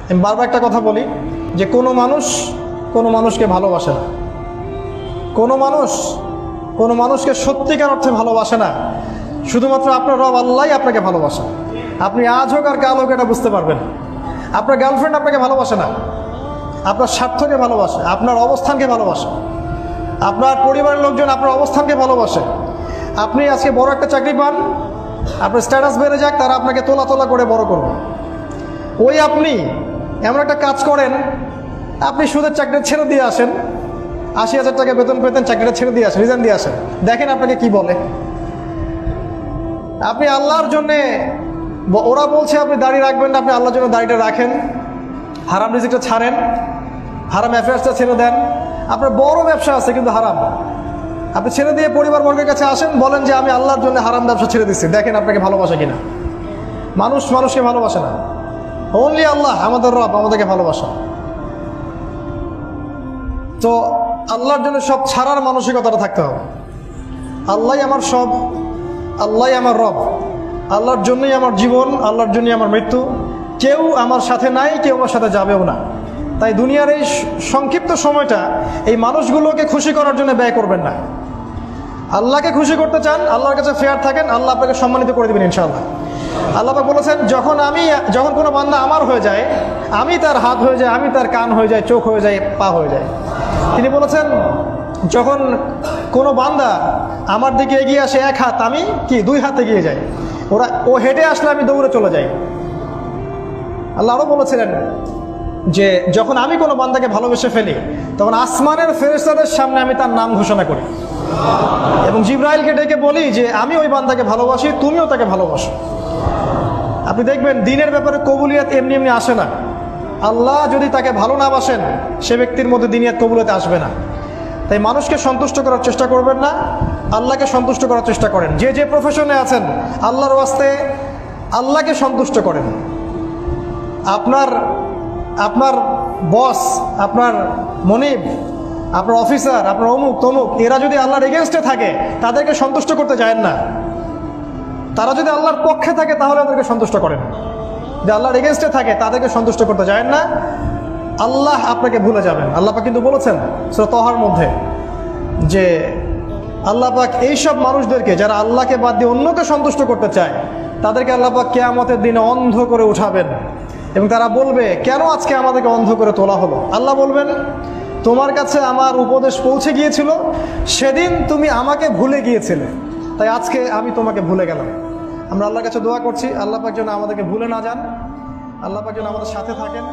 আমি বারবার একটা কথা বলি যে কোনো মানুষকে ভালোবাসে না, কোনো মানুষকে সত্যিকার অর্থে ভালোবাসে না। শুধুমাত্র আপনার রব আল্লাহই আপনাকে ভালোবাসে। আপনি আজ হোক আর কাল হোক এটা বুঝতে পারবেন। আপনার গার্লফ্রেন্ড আপনাকে ভালোবাসে না, আপনার স্বার্থকে ভালোবাসে, আপনার অবস্থানকে ভালোবাসে, আপনার পরিবারের লোকজন আপনার অবস্থানকে ভালোবাসে। আপনি আজকে বড় একটা চাকরি পান, আপনার স্ট্যাটাস বেড়ে যাক, তারা আপনাকে তোলা তোলা করে বড় করবে। ওই আপনি এমন একটা কাজ করেন, আপনি সুদের চাকরিটা ছেড়ে দিয়ে আসেন, ৮০,০০০ টাকা বেতন পেতেন, চাকরিটা ছেড়ে দিয়ে আসেন, রিজাইন দিয়ে আসেন, দেখেন আপনাকে কি বলে। আপনি আল্লাহর জন্যে, ওরা বলছে আপনি দাড়ি রাখবেন না, আপনি আল্লাহর জন্য দাড়িটা রাখেন, হারাম রিজিকটা ছাড়েন, হারাম অ্যাফেয়ার্সটা ছেড়ে দেন। আপনার বড় ব্যবসা আছে কিন্তু হারাম, আপনি ছেড়ে দিয়ে পরিবারবর্গের কাছে আসেন, বলেন যে আমি আল্লাহর জন্য হারাম ব্যবসা ছেড়ে দিচ্ছি, দেখেন আপনাকে ভালোবাসে কিনা। মানুষকে ভালোবাসে না, অনলি আল্লাহ আমাদের রব আমাদেরকে ভালোবাসে। তো আল্লাহর জন্য সব ছাড়ার মানসিকতাটা থাকতে হবে। আল্লাহই আমার সব, আল্লাহই আমার রব, আল্লাহর জন্যই আমার জীবন, আল্লাহর জন্যই আমার মৃত্যু। কেউ আমার সাথে নাই, কেউ আমার সাথে যাবেও না। তাই দুনিয়ার এই সংক্ষিপ্ত সময়টা এই মানুষগুলোকে খুশি করার জন্য ব্যয় করবেন না। আল্লাহকে খুশি করতে চান, আল্লাহর কাছে ফেয়ার থাকেন, আল্লাহ আপনাকে সম্মানিত করে দেবেন ইনশাআল্লাহ। আল্লাহ পাক বলেছেন, যখন কোনো বান্দা আমার হয়ে যায়, আমি তার হাত হয়ে যায়, আমি তার কান হয়ে যায়, চোখ হয়ে যায়, পা হয়ে যায়। তিনি বলেছেন, যখন কোনো বান্দা আমার দিকে এগিয়ে আসে এক হাত, আমি কি 2 হাত এগিয়ে যাই। ও হেঁটে আসলে আমি দৌড়ে চলে যাই। আল্লাহ আরও বলেছিলেন যে যখন আমি কোনো বান্দাকে ভালোবেসে ফেলি, তখন আসমানের ফেরেশতাদের সামনে আমি তার নাম ঘোষণা করি এবং জিবরাইলকে ডেকে বলি যে আমি ওই বান্দাকে ভালোবাসি, তুমিও তাকে ভালোবাসো। আপনি দেখবেন দিনের ব্যাপারে কবুলিয়াত এমনি এমনি আসে না। আল্লাহ যদি তাকে ভালো না বাসেন, সে ব্যক্তির মধ্যে দিনিয়াত কবুলিয়াত আসবে না। তাই মানুষকে সন্তুষ্ট করার চেষ্টা করবেন না, আল্লাহকে সন্তুষ্ট করার চেষ্টা করেন। যে প্রফেশনে আছেন, আল্লাহর ওয়াস্তে আল্লাহকে সন্তুষ্ট করেন। আপনার বস, আপনার মনিব, আপনার অফিসার, আপনার অমুক তমুক, এরা যদি আল্লাহর এগেনস্টে থাকে, তাদেরকে সন্তুষ্ট করতে যায়েন না। তারা যদি আল্লাহর পক্ষে থাকে, তাহলে তাদেরকে সন্তুষ্ট করেন। যে আল্লাহর এগেনস্টে থাকে, তাদেরকে সন্তুষ্ট করতে যায়েন না, আল্লাহ আপনাকে ভুলে যাবেন। আল্লাহ পাক কিন্তু বলেছেন সূরা তহার মধ্যে যে আল্লাহ পাক এইসব মানুষদেরকে, যারা আল্লাহকে বাদ দিয়ে অন্যকে সন্তুষ্ট করতে চায়, তাদেরকে আল্লাহ পাক কিয়ামতের দিনে অন্ধ করে উঠাবেন এবং তারা বলবে, কেন আজকে আমাদেরকে অন্ধ করে তোলা হলো? আল্লাহ বলবেন, তোমার কাছে আমার উপদেশ পৌঁছে গিয়েছিল, সেদিন তুমি আমাকে ভুলে গিয়েছিলে, তাই আজকে আমি তোমাকে ভুলে গেলাম। আমরা আল্লাহর কাছে দোয়া করছি, আল্লাহ পাক যেন আমাদেরকে ভুলে না যান, আল্লাহ পাক যেন আমাদের সাথে থাকেন।